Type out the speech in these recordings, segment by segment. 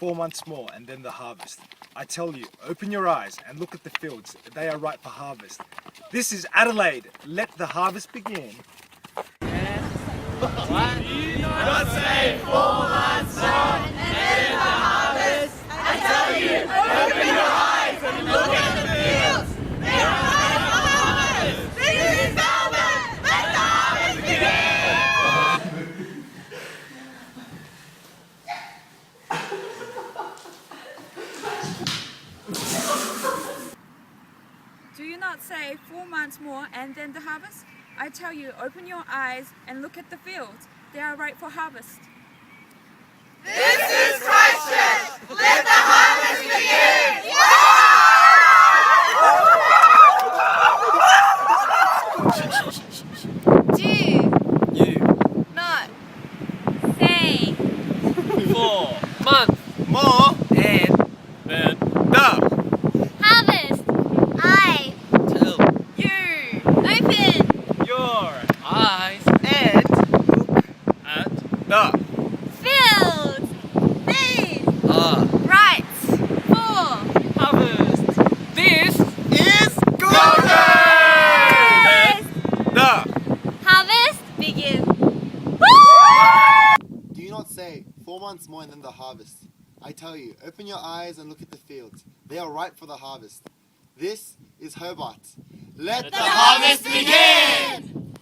4 months more and then the harvest. I tell you, open your eyes and look at the fields. They are ripe for harvest. This is Adelaide. Let the harvest begin. What? You not say 4 months more and then the harvest. I tell you, open your eyes and look at the fields. They are ripe for harvest. This is Melbourne. Let the harvest begin. Do you not say 4 months more and then the harvest? I tell you, open your eyes and look at the fields. They are ripe for harvest. This is Christchurch. Let the harvest begin. Do You not say 4 months More and then the harvest. I tell you open your eyes and look at the fields. These right right for harvest. This is the harvest begin. Do you not say 4 months more and then the harvest? I tell you, open your eyes and look at the fields. They are ripe for the harvest. This is Hobart. Let the harvest begin!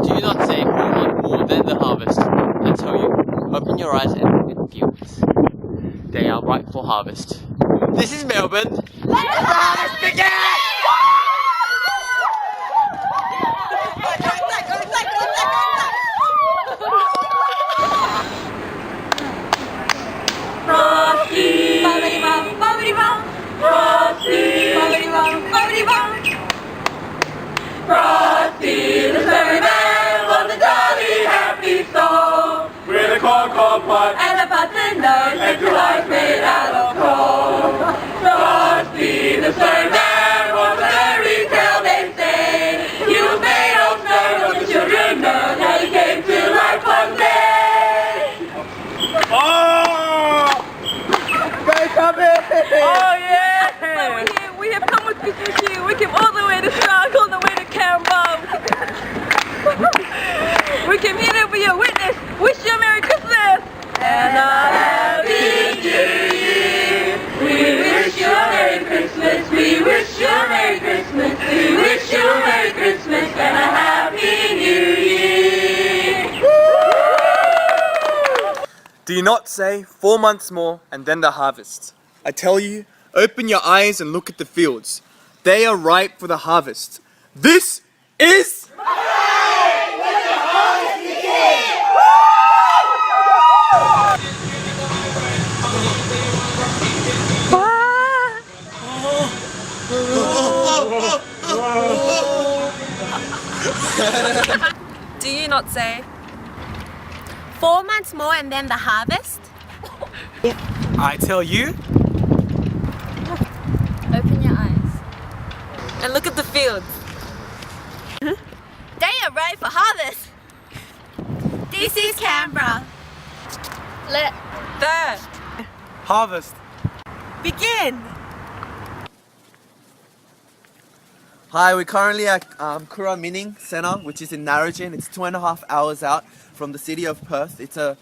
Do you not say 4 months more than the harvest? I tell you, open your eyes and look at the fields. They are ripe for harvest. This is Melbourne. Let the harvest begin! Frosty the Snowman was a jolly happy soul with a corn pot and a button nose and 2 eyes made out of coal. Frosty the Snowman was a fairy tale, they say. He was made of snow, but the children know that he came to life one day. Oh yeah! We have come with you. We came all the way to Stark, all the way to Canberra. We came here to be a witness. Wish you a Merry Christmas and a Happy New Year. We wish you a Merry Christmas. We wish you a Merry Christmas. We wish you a Merry Christmas and a Happy New Year. Do you not say 4 months more and then the harvest? I tell you, open your eyes and look at the fields. They are ripe for the harvest. This is... Do you not say 4 months more and then the harvest? I tell you, open your eyes and look at the fields? They are ready for harvest. This is Canberra. Let the harvest. begin. Hi, we're currently at Kura Mining Centre, which is in Narrogin. It's 2.5 hours out from the city of Perth. It's a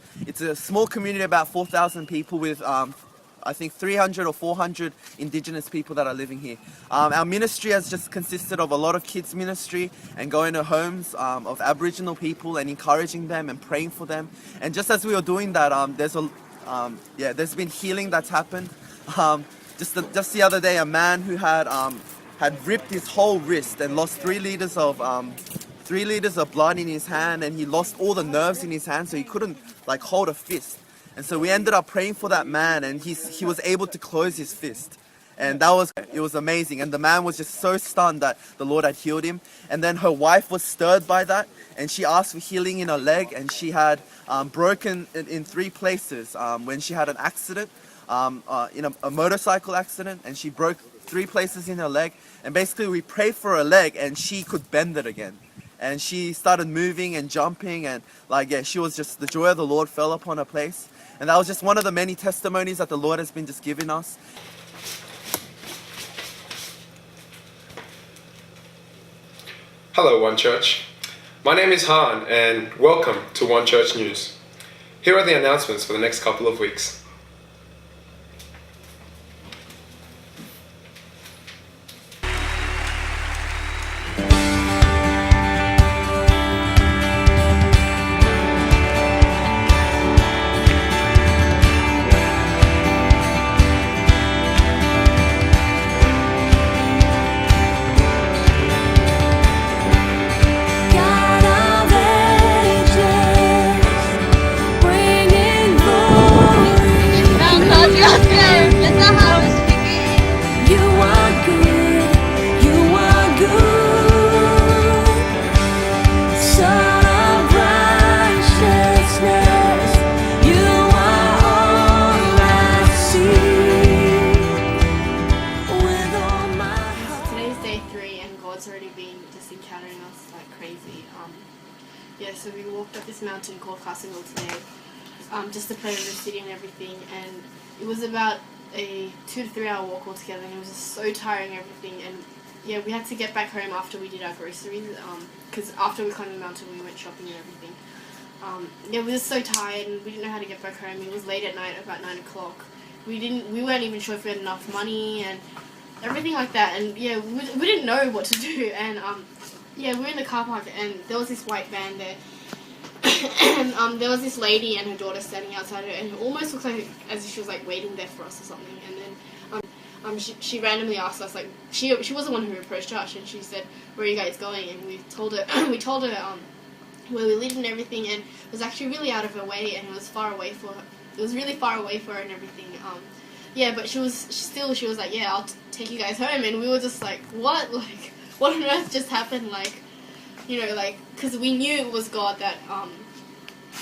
small community, about 4,000 people with I think 300 or 400 Indigenous people that are living here. Our ministry has just consisted of a lot of kids ministry and going to homes of Aboriginal people and encouraging them and praying for them. And just as we were doing that, there's been healing that's happened. Just the other day, a man who had ripped his whole wrist and lost 3 liters of blood in his hand, and he lost all the nerves in his hand, so he couldn't like hold a fist. And so we ended up praying for that man, and he was able to close his fist. And it was amazing. And the man was just so stunned that the Lord had healed him. And then her wife was stirred by that, and she asked for healing in her leg, and she had broken in 3 places when she had an accident, in a motorcycle accident, and she broke 3 places in her leg. And basically we prayed for her leg, and she could bend it again. and she started moving and jumping, and like, yeah, she was just, the joy of the Lord fell upon her place. And that was just one of the many testimonies that the Lord has been just giving us. Hello, One Church. My name is Han, and welcome to One Church News. Here are the announcements for the next couple of weeks. encountering us like crazy. Yeah, so we walked up this mountain called Castleville today, just to pray over the city and everything, and it was about a 2 to 3 hour walk altogether, and it was just so tiring and everything. And yeah, we had to get back home after we did our groceries, because after we climbed the mountain we went shopping and everything. Yeah, we were just so tired and we didn't know how to get back home. It was late at night, about 9 o'clock. We weren't even sure if we had enough money and everything like that. And yeah, we didn't know what to do. And yeah, we were in the car park and there was this white van there. And there was this lady and her daughter standing outside her, and it almost looked like as if she was like waiting there for us or something. And then she randomly asked us, like, she was the one who approached us, and she said, "Where are you guys going?" And we told her where we lived and everything, and it was actually really out of her way, and it was far away for her. It was really far away for her and everything. Yeah, but she was like, "Yeah, I'll take you guys home," and we were just like, "What? Like, what on earth just happened?" Like, you know, like, because we knew it was God that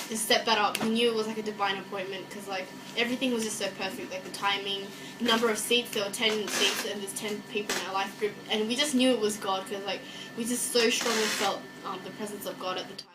just set that up. We knew it was like a divine appointment, because like everything was just so perfect, like the timing, number of seats. There were 10 seats, and there's 10 people in our life group, and we just knew it was God, because like we just so strongly felt the presence of God at the time.